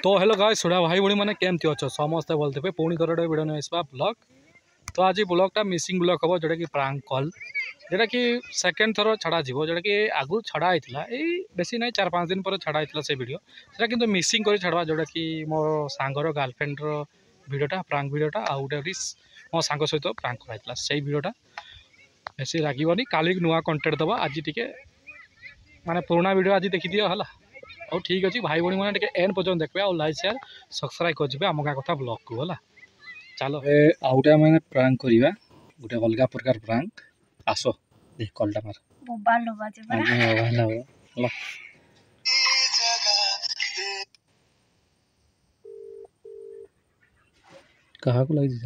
तो hello guys सुना भाई भाई मैंने केमती अच्छो समस्ते बोलते पे पुणी थोड़ा वीडियो नहीं आसवा ब्लॉग। तो आज ब्लॉगटा मिसिंग ब्लॉग हम जोटा कि प्रांक कल जोटा कि सेकेंड थर छड़ा जोटा कि आगु छड़ा होता है बेसी ना 4-5 दिन पर छड़ा होता से वीडियो से कि मिसिंग कर छाड़ा जोटा कि मो सांगर गर्लफ्रेंड्र वीडियोटा प्रांक वीडियोटा आउ गोटे मो सांग सहित प्रांक कराइला से वीडियोटा बेसी लगे काली नुआ कंटेंट दबा आज टी माने पुराना वीडियो आज देखी दियो हला। और ठीक अच्छे भाई भाई मैंने एंड पर्यटन देखते और लाइक शेयर सब्सक्राइब कर आम गाँ कथा ब्लॉग को है। चलो आउटा मैंने प्रांक करवा गोटे अलग प्रकार प्रांक आस देख कलटा मार कहा को लगी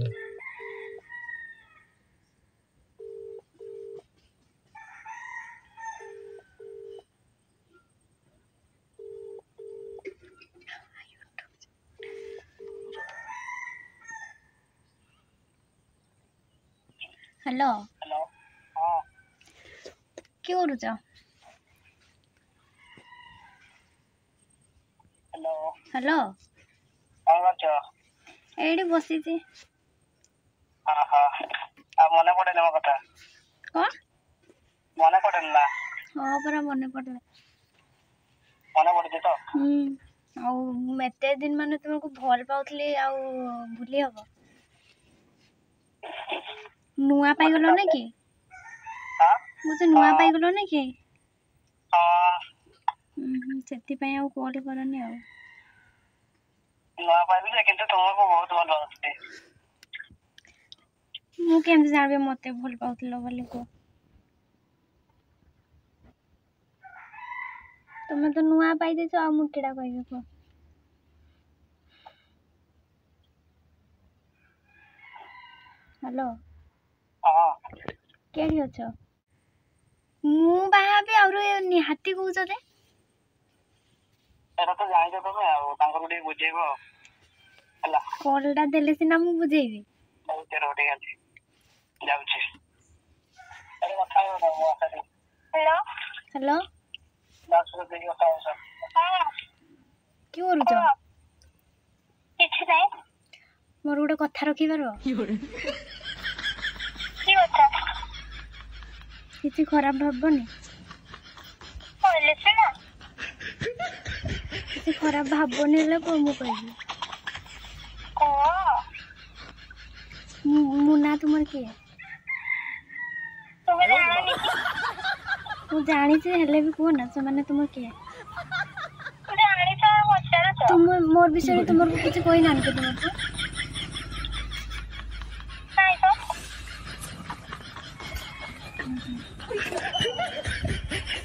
हेलो हेलो हाँ क्यों करुच हेलो हेलो कौन कर एडी बसी हाँ हाँ मन पड़े मो कथा कौन मन पड़े ना हाँ परा मन पड़े मन पड़े तो आते दिन मान तुमको भल पाऊली आ भूली हम नुआ पाइगल ना कि हाँ मुझे नुआ पाइगल ना कि हाँ से कॉल करनी आ नुआ पाइबी जे किंतु तुमको बहुत भल पाउछी मु केमती जानबे मते भल पाउतलो बोली को तुम तो नुआ पाई देछ आ मु केडा कहबे को हेलो हाँ केडी अछ मु बाहाबे और निहाती कहउछ दे एरा तो जानि तो तमे आ तांकर गुडी बुझेबो हला कॉलटा देले सिना मु बुझेबी बहुत रोटी खाली जाउछी अरे कथा हो मो आसारी हेलो हेलो 10 रुपए की कथा हो हां कि करूछ किछ नहीं मोर गोटे कथा रखी पारो की कथा किसी खराब भाबनी कहले सिना किसी खराब भाबनी ले को मु कहबी मुना तुमर के तुम्हें जानी मु जानी से हेले भी को ना से माने तुमर के जानी तो पचार तो तुम मोर विषय में तुमर को कुछ कोई नान के तुमर को नहीं तो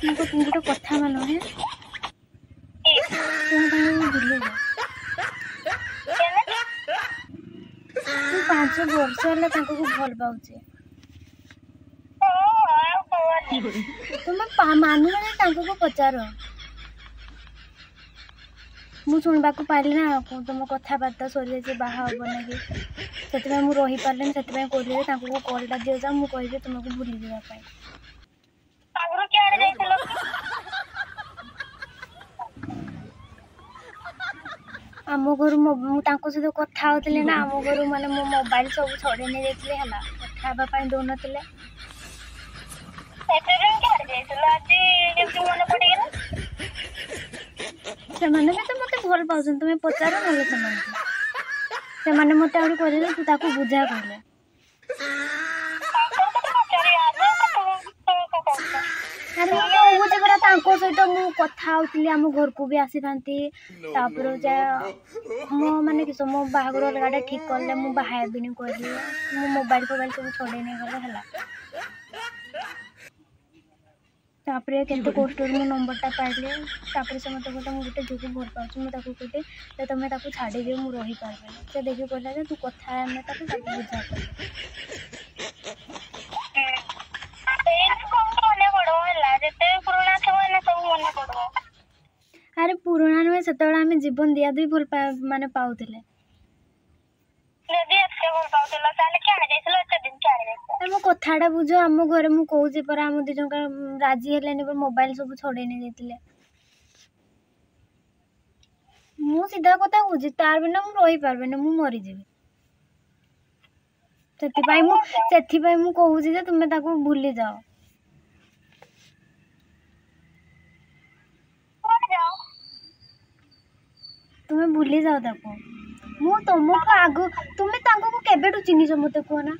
तुमको तुम गोटे कथा मानो है तुम भाई भूले जा तू 5 वर्ष होला ताको को भल पाउछे तुम मानु ना ताको को पचार मु सुनबा को पाइली ना तुम कथबार्ता सरी जाए बाहा हम ना कि से मु रही पारे से कहली को कलटा दियो जा मु कहि तुमको भूली जावाई आगरो क्या आड़े जाइथिलो आम घर सहित कथा होते ना आम घर माने मो मोबाइल सब छड़े नहीं जाइए है कथा हाँपी दौन एते दिन क्या आड़े जाइथिलो आज जेमति मन पड़ेगला से तो मत भल पाँच तुम्हें पचार ना से मत आगे कहले तू ताको बुझा कहले अरे मुझे परा तांको सहित मु कथा होतली आम घर को भी आसी थांती तापर जा मो माने किस मो बाहागर अलगाटा ठीक करले मु बाहाबिनी कहली मो मोबाइल सब छड़े नहीं गले हला तापर केते कष्टर मो नंबरटा पाइले तापर से मत गोटे गोटे झूठ भल पाऊँ मुझे कहते तुम ताको छाड़ी दियो मु रही पारबे से देखि कहला जे तू कथा आमे ताको बुझा अरे पुराना नुहे से आम जीवन दिया दुई भल माने पाउले मो कथाटा बुझ आम घरे मु कहूँ पर आम दी जन राजी हेले मोबाइल सब छड़े नहीं जाते ମୁଁ ସିଧା କଥା କହୁଛି ତାର ବିନା ମୁଁ ରହିପାରିବିନି ମୁଁ ମରିଯିବି ସେଥିପାଇଁ ମୁଁ କହୁଛି ଯେ ତୁମେ ତାକୁ ଭୁଲି ଯାଅ ତୁମେ ଭୁଲି ଯାଅ ତାକୁ ମୁଁ ତମଠୁ ଆଗ ତୁମେ ତାଙ୍କୁ କେବେଠୁ ଚିହ୍ନିଛ ମତେ କୁହ ନା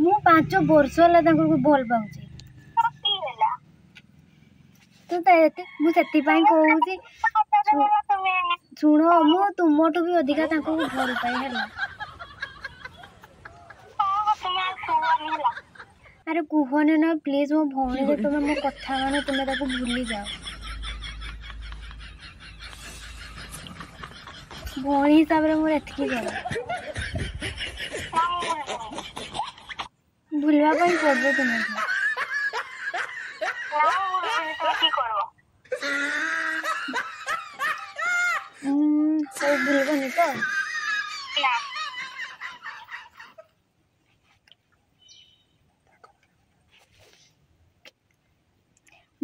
ମୁଁ 5 ବର୍ଷ ହେଲା ତାଙ୍କୁ ଭଲ ପାଉଛି ମୁଁ ସେଥିପାଇଁ କହୁଛି ଶୁଣ ମୁଁ ତୁମଠୁ ବି ଅଧିକା ତାଙ୍କୁ ଭଲ ପାଏ ହେଲା ଆରେ କୁହନି ନା ପ୍ଲିଜ ମୋ ଭଉଣୀ ଯେ ତୁମେ ମୋ କଥା ମାନେ ତୁମେ ତାକୁ ଭୁଲି ଯାଅ ଭଉଣୀ ହିସାବରେ ମୋର ଏତିକି ଜଣା ଭୁଲିବା ପାଇଁ ପଡିବ ତୁମକୁ ସବୁ ଭୁଲିବନି ତ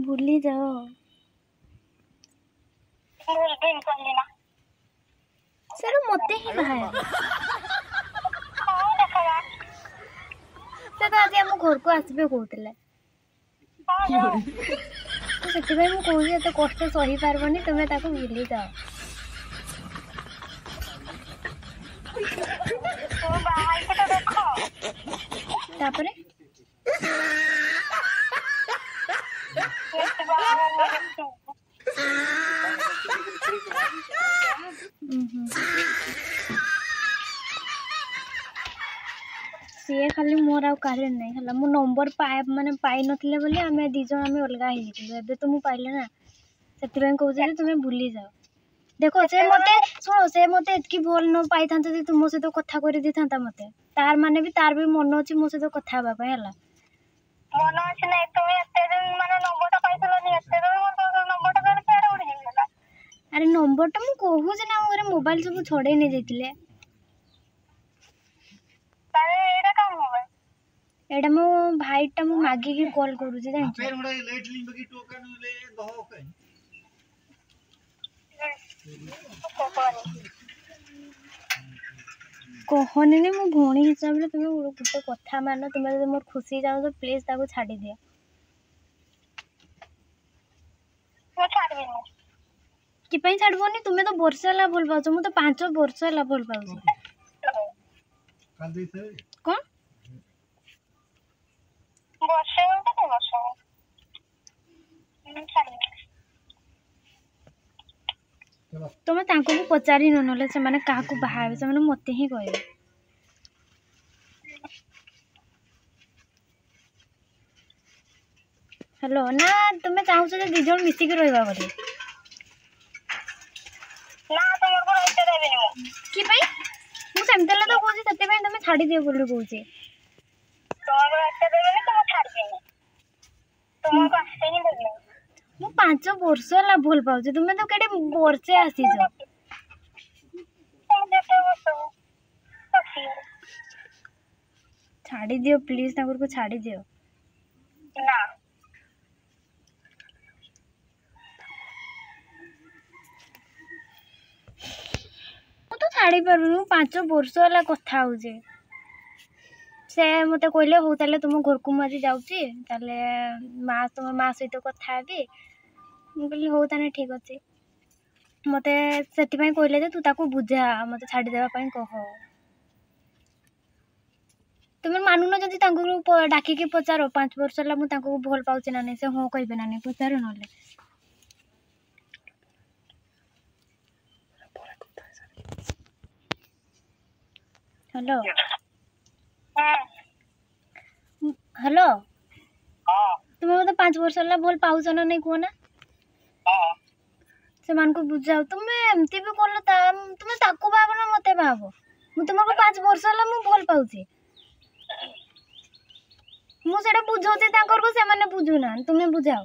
ଭୁଲି ଯାଅ ସେଟା ମତେ ହିଁ ବାହାରେ ସେ ତ ଆଜି ଆମ ଘରକୁ ଆସିବେ କହୁଥିଲେ ସେଥିପାଇଁ ମୁଁ କହୁଛି ଏତେ କଷ୍ଟ ସହିପାରିବନି ତୁମେ ତାକୁ ଭୁଲି ଯାଅ ତାପରେ ସିଏ ଖାଲି ମୋର ଆଉ କାହାର ନାହିଁ ହେଲା ମୁଁ ନମ୍ବର ପାଇ ନଥିଲେ ବୋଲି ଆମେ ଦି ଜଣ ଆମେ ଅଲଗା ହେଇଯାଇଥିଲୁ ଏବେ ତ ମୁଁ ପାଇଲେ ନା ସେଥିପାଇଁ କହୁଛି ଯେ ତୁମେ ଭୁଲି ଯାଅ ଦେଖ ସେ ମତେ ଶୁଣ ସେ ମତେ ଏତିକି ଭଲ ନ ପାଇଥାନ୍ତା ଯେ ତୁମ ସହିତ କଥା କରିଦେଇଥାନ୍ତା ମତେ ତାର ବି ମନ ଅଛି ମୋ ସହିତ କଥା ହେବା ପାଇଁ ହେଲା ମନ ଅଛି ନାଇଁ ତୁମେ ଏତେ ଦିନ ମାନେ ନମ୍ବରଟା ପାଇଥିଲନି ଏତେ ଦିନ ନମ୍ବରଟା ତାର କୁଆଡେ ଉଡି ଯାଇଥିଲା ଆରେ ନମ୍ବରଟା ମୁଁ କହୁଛି ନା ମୋର ମୋବାଇଲ ସବୁ ଛଡେଇ ନେଇ ଯାଇଥିଲେ ଏଇଟା ମୋ ଭାଇଟା ମୁଁ ମାଗିକି କଲ୍ କରୁଛି ଜାଣିଛ କହନି ମୋ ଭଉଣୀ ହିସାବରେ ତୁମେ ଗୋଟେ କଥା ମାନ ତୁମେ ଯଦି ମୋର ଖୁସି ଚାହୁଁଛ ପ୍ଲିଜ ତାକୁ ଛାଡ଼ିଦିଅ କି ପାଇଁ ଛାଡ଼ିବନି ତୁମେ ତ ବର୍ଷେ ହେଲା ଭଲ ପାଉଛ ମୁଁ ତ 5 ବର୍ଷ ହେଲା ଭଲ ପାଉଛି କଣ ତମେ ତାଙ୍କୁ ବି ପଚାରି ନହେଲେ ସେମାନେ କାହାକୁ ବାହା ହେବେ ସେମାନେ ମତେ ହିଁ କହିବେ ହ୍ୟାଲୋ ନା ତୁମେ ଚାହୁଁଛ ଯେ 2 ଜଣ ମିଶିକି ରହିବା ବୋଲି କି ପାଇଁ ମୁଁ ସେମିତି ହେଲେ ତ କହୁଛି ସେଥିପାଇଁ ତମେ ଛାଡ଼ିଦିଅ ବୋଲି କହୁଛି ମୁଁ 5 ବର୍ଷ ହେଲା ଭଲ ପାଉଛି ତୁମେ ତ କେତେ ବର୍ଷେ ଆସିଛ ଛାଡ଼ିଦିଅ ପ୍ଲିଜ ତାଙ୍କୁ ଛାଡ଼ିଦିଅ ମୁଁ ତ ଛାଡ଼ି ପାରିବିନି ମୁଁ 5 ବର୍ଷ ହେଲା କଥା ହଉଛି ସେ ମତେ କହିଲେ ହଉ ତାହେଲେ ତୁମ ଘରକୁ ମୁଁ ଆଜି ଯାଉଛି ତାହେଲେ ତୁମ ମା ସହିତ କଥା ହେବି ମୁଁ କହିଲି ହଉ ତାହେଲେ ଠିକ୍ ଅଛି ମତେ ସେଥିପାଇଁ କହିଲେ ଯେ ତୁ ତାକୁ ବୁଝା ମତେ ଛାଡ଼ିଦେବା ପାଇଁ କହ ତୁମେ ମାନୁନ ଯଦି ତାଙ୍କୁ ଡାକିକି ପଚାର 5 ବର୍ଷ ହେଲା ମୁଁ ତାଙ୍କୁ ଭଲ ପାଉଛି ନା ନାହିଁ ସେ ହଁ କହିବେ ନା ନାହିଁ ପଚାର ନହେଲେ ହ୍ୟାଲୋ ହ୍ୟାଲୋ ତୁମେ ମତେ 5 ବର୍ଷ ହେଲା ଭଲ ପାଉଛ ନା ନାଇଁ କୁହ ନା ସେମାନଙ୍କୁ ବୁଝାଅ ତୁମେ ଏମିତି ବି କଲ ତୁମେ ତାକୁ ଭାବ ନା ମତେ ଭାବ ମୁଁ ତୁମକୁ 5 ବର୍ଷ ହେଲା ମୁଁ ଭଲ ପାଉଛି ମୁଁ ସେଟା ବୁଝଉଛି ତାଙ୍କରକୁ ସେମାନେ ବୁଝୁନାହାନ୍ତି ତୁମେ ବୁଝାଅ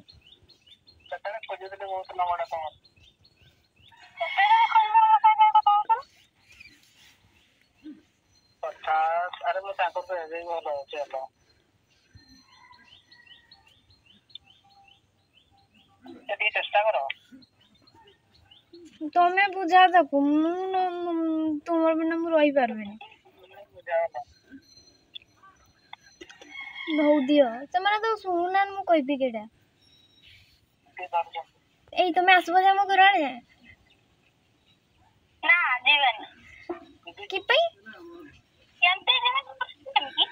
अरे मैं ताको पे ऐसे ही बोल रहा हूँ चलो तो ठीक है ଚେଷ୍ଟା କର। ତମେ ବୁଝା ତାକୁ ତୁମର ବିନା ମୁଁ ରହିପାରିବିନି। ହଉ ଦିଅ ସେମାନେ ତ ଶୁଣୁନାହାନ୍ତି ମୁଁ କହିବି କେଟା। ଏଇ ତମେ ଆସିବ ଯେ ଆମ ଘର ଆଡ଼େ ନା ଯିବେନି। କି ପାଇଁ କେମିତି ଯିବେ?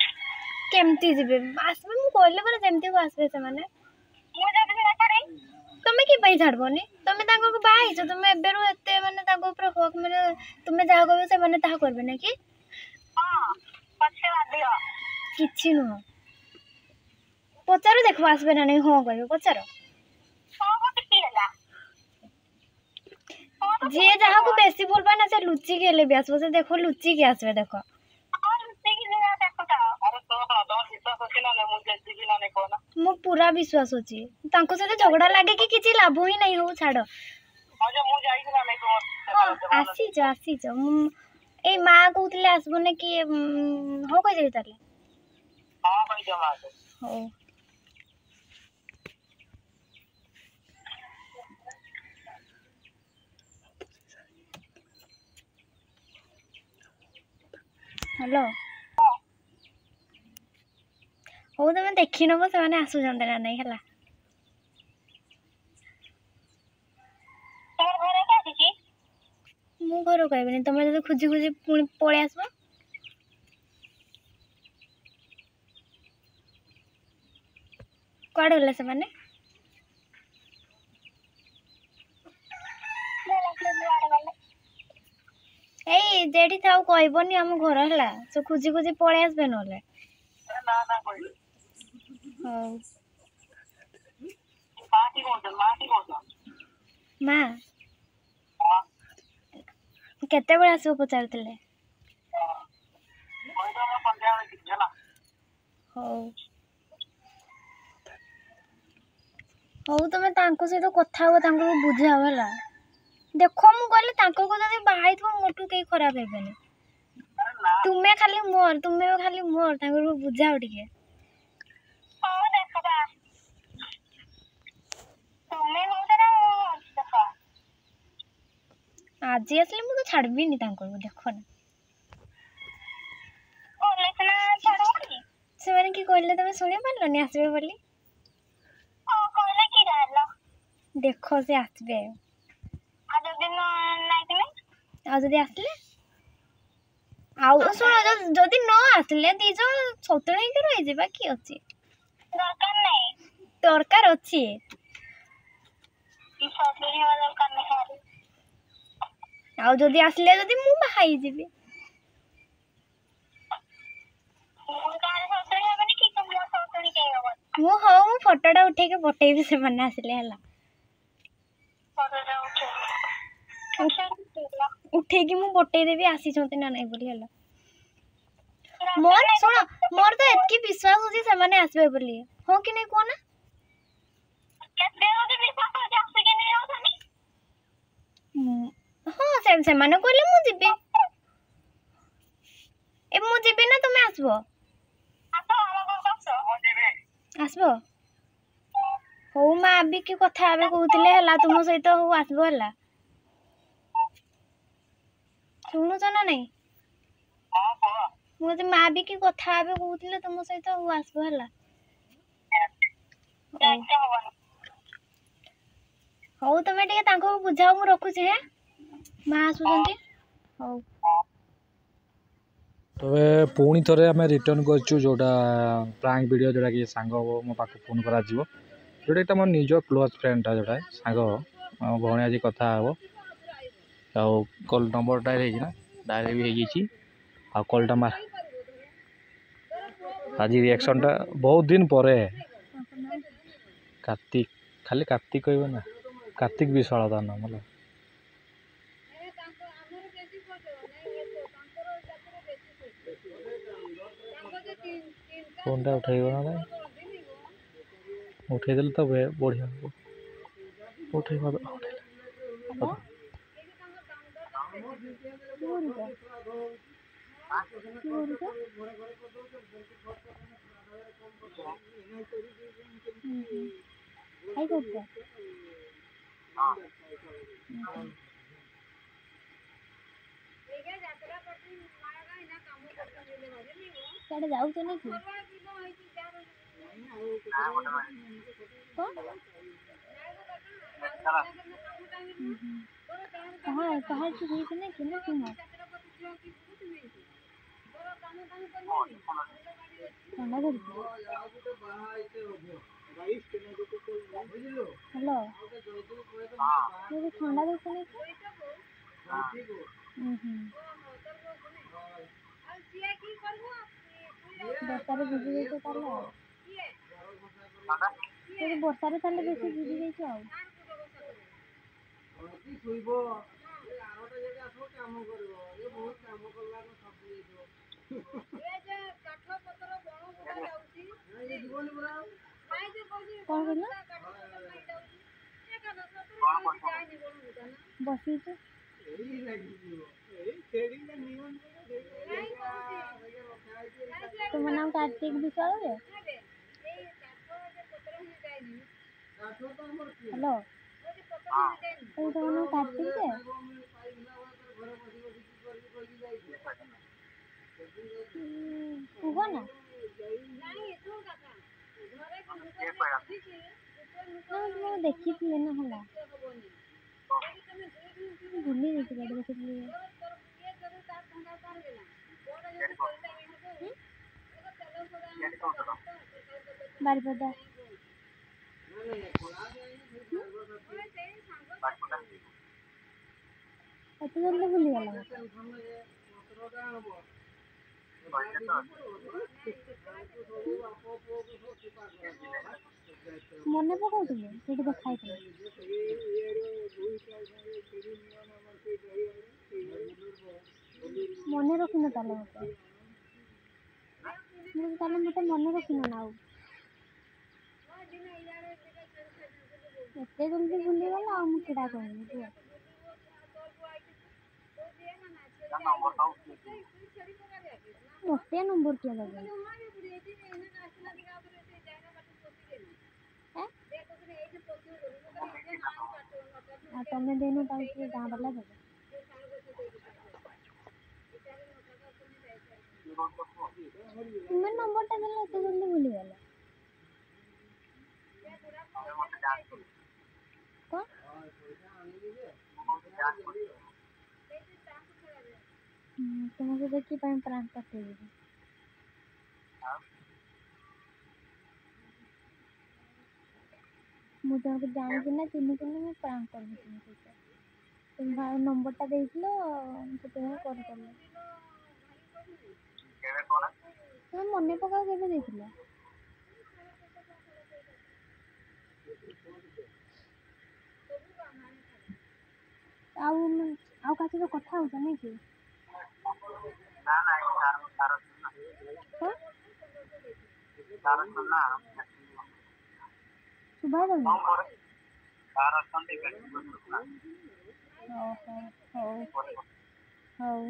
କେମିତି ଯିବେ ଆସିବେ ମୁଁ କହିଲେ ପରେ ଯେମିତି ଆସିବେ ସେମାନେ। ମୁଁ ଯଦି ବି ଛାଡ଼ିବି ତମେ କି ପାଇଁ ଛାଡବନି? ତମେ ତାଙ୍କୁ ବାହା ହେଇଛ ତମେ ଏବେରୁ ଏତେ ମାନେ ତାଙ୍କ ଉପରେ ହକ୍ ମାନେ ତୁମେ ଯାହା କହିବ ସେମାନେ ତାହା କରିବେ ନା କି? ହଁ ପଛେ ବାଧ୍ୟ। କିଛି ନୁହଁ ପଚାର ଦେଖିବ ଆସିବେ ନା ନାଇଁ। ହଁ କହିବେ ପଚାର। ଯିଏ ଯାହାକୁ ବେଶୀ ଭଲ ପାଏ ନା ସେ ଲୁଚିକି ହେଲେ ବି ଆସିବ। ସେ ଦେଖ ଲୁଚିକି ଆସିବେ ଦେଖ। ମୋ ପୁରା ବିଶ୍ୱାସ ଅଛି ତାଙ୍କ ସହିତ ଝଗଡ଼ା ଲାଗେ କି କିଛି ଲାଭ ହିଁ ନାହିଁ। ହଉ ଛାଡ଼। ଆସିଛ ମୁଁ ଏଇ ମା କହୁଥିଲେ ଆସିବନି କି? ହଁ କହିଦେବି ତାହେଲେ। ହଉ ହ୍ୟାଲୋ। ହଉ ତମେ ଦେଖି ନବ ସେମାନେ ଆସୁଛନ୍ତି ନା ନାଇଁ ହେଲା। ମୁଁ ଘର କହିବିନି ତମେ ଯଦି ଖୋଜି ଖୋଜି ପୁଣି ପଳେଇ ଆସିବ। କୁଆଡ଼େ ଗଲେ ସେମାନେ? ଏଇ ଯେଠି ଥାଉ କହିବନି ଆମ ଘର ହେଲା। ସେ ଖୋଜି ଖୋଜି ପଳେଇ ଆସିବେ ନହେଲେ। ହଉ ମା କେତେବେଳେ ଆସିବ ପଚାରୁଥିଲେ? ହଉ ହଉ ତମେ ତାଙ୍କ ସହିତ କଥା ହବ ତାଙ୍କୁ ବୁଝାଅ ହେଲା। ଦେଖ ମୁଁ କହିଲି ତାଙ୍କୁ ଯଦି ବାହା ହେଇଥିବ ମୋଠୁ କେହି ଖରାପ ହେବେନି। ତୁମେ ଖାଲି ମୋର ତାଙ୍କୁ ବୁଝାଅ ଟିକେ। ଆଜି ଆସିଲେ ମୁଁ ତ ଛାଡିବିନି ତାଙ୍କୁ ଦେଖ ନା। ସେମାନେ କି କହିଲେ ତମେ ଶୁଣି ପାରିଲନି ଆସିବେ ବୋଲି? ଦେଖ ସେ ଆସିବେ। ଆଉ ଯଦି ଆସିଲେ ଆଉ ଶୁଣ ଯଦି ନ ଆସିଲେ ଦି ଜଣ ସତୁଣ ହେଇକି ରହିଯିବା କି ଅଛି? ଦରକାର ଅଛି। ଆଉ ଯଦି ଆସିଲେ ଯଦି ମୁଁ ବାହା ହେଇଯିବି। ମୁଁ ଫଟୋଟା ଉଠେଇକି ପଠେଇବି ସେମାନେ ଆସିଲେ ହେଲା। ଉଠେଇକି ମୁଁ ପଠେଇଦେବି ଆସିଛନ୍ତି ନା ନାଇଁ ବୋଲି ହେଲା। ମୋର ଶୁଣ ମୋର ତ ଏତିକି ବିଶ୍ୱାସ ଅଛି ସେମାନେ ଆସିବେ ବୋଲି। ହଁ କି ନାଇଁ କୁହ ନା? ହଁ ସେମାନେ କହିଲେ ମୁଁ ଯିବି। ମୁଁ ଯିବି ନା ତୁମେ ଆସିବ? ଆସିବ? ହଉ ମା ବି କି କଥା ହେବେ କହୁଥିଲେ ହେଲା ତୁମ ସହିତ। ହଉ ଆସିବ ହେଲା। ଶୁଣୁଛ ନା ନାଇଁ? ମୁଁ ଯଦି ମା ବି କି କଥା ହେବେ କହୁଥିଲେ ତୁମ ସହିତ। ହଉ ଆସିବ ହେଲା। ହଉ ତମେ ଟିକେ ତାଙ୍କୁ ବୁଝାଅ ମୁଁ ରଖୁଛି। ମା ଆସୁଛନ୍ତି। ହଉ তবে ପୁଣି ଥରେ ଆମେ ରିଟର୍ନ କରିଛୁ ଯେଉଁଟା ପ୍ରାଙ୍କ ଭିଡ଼ିଓ ଯେଉଁଟାକି ସାଙ୍ଗ ମୋ ପାଖକୁ ଫୋନ୍ କରାଯିବ। ଯେଉଁଟାକି ମୋ ନିଜ କ୍ଲୋଜ୍ ଫ୍ରେଣ୍ଡଟା ଯେଉଁଟା ସାଙ୍ଗ ମୋ ଭଉଣୀ ଆଜି କଥା ହେବ। ଆଉ କଲ୍ ନମ୍ବର ଡାଏଲ୍ ହେଇଛି ନା ଡାଏଲ୍ ବି ହେଇଯାଇଛି। ଆଉ କଲ୍ଟା ମାର ଆଜି ରିଆକ୍ସନ୍ଟା ବହୁତ ଦିନ ପରେ। କାର୍ତ୍ତିକ ଖାଲି କାର୍ତ୍ତିକ କହିବ ନା କାର୍ତ୍ତିକ ବିଶ୍ୱାଳ ତା ନାମ ହେଲା। ଫୋନ୍ଟା ଉଠେଇବ ନା ନାଇଁ? ଉଠେଇଦେଲେ ତ ବଢ଼ିଆ ହେବ। ଉଠେଇବା ଖାଇ କରୁଛ? ହଁ ସିଆଡ଼େ ଯାଉଛ ନାଇଁ କି ନା ଗୋଟେ କଣ कहाँ कहाँ से गई थी ना किन्ना क्यों ठंडा कर हेलो मुझे ठंडा देखते नहीं ବର୍ଷାରେ ଭିଜି ଯାଇଛ ତାହେଲେ ଆଉ ବର୍ଷାରେ ତାହେଲେ ବେଶୀ ଭିଜି ଯାଇଛ ଆଉ କଣ କହିଲ ବସିଛୁ ତୁମ ନାମ कार्तिक विशाल है हेलो तुम नाम कार्तिक है कुह ना ମୁଁ ଦେଖିଥିଲି ନା ହେଲା ଭୁଲି ଯାଇଥିଲି ଦେଖିଥିଲି ବାରିପଦା ଏତେ ଜଲ୍ଦି ଭୁଲିଗଲା ମନେ ପକାଉଥିଲି ସେଠି ଦେଖା ହେଇଥିଲା ମନେ ରଖିନ ତାହେଲେ ମତେ ମନେ ରଖିନ ନା ଆଉ ଏତେ ଜଲ୍ଦି ଭୁଲିଗଲା ଆଉ ମୁଁ କିଡ଼ା କହିବି କୁହ ମୋତେ ନମ୍ବର କିଏ ଦେବ ଆଉ ତମେ ଦେଇନ ତାକୁ କିଏ ଗାଁ ବାଲା ଦେବ ତୁମେ ନମ୍ବରଟା ଦେଲେ ଏତେ ଜଲ୍ଦି ଭୁଲିଗଲ କଣ ତୁମକୁ ଦେଖି ପାଇଁ ପ୍ରାଣ କାଟିଦେବି ମୁଁ ଜଣକୁ ଜାଣିଛି ନା ଚିହ୍ନିଛି ନା ମୁଁ ପ୍ରାଣ କରିବି ତୁମ ସହିତ ତୁମ ଭାଇ ନମ୍ବରଟା ଦେଇଥିଲ ସେଥିପାଇଁ କଲ୍ କଲି ତୁମେ ମନେ ପକାଅ କେବେ ଦେଇଥିଲ ଆଉ କାହା ସହିତ କଥା ହେଉଛ ନାଇଁ କି ଶୁଭା ଯାଉନି ହଉ ହଉ ହଉ ହଉ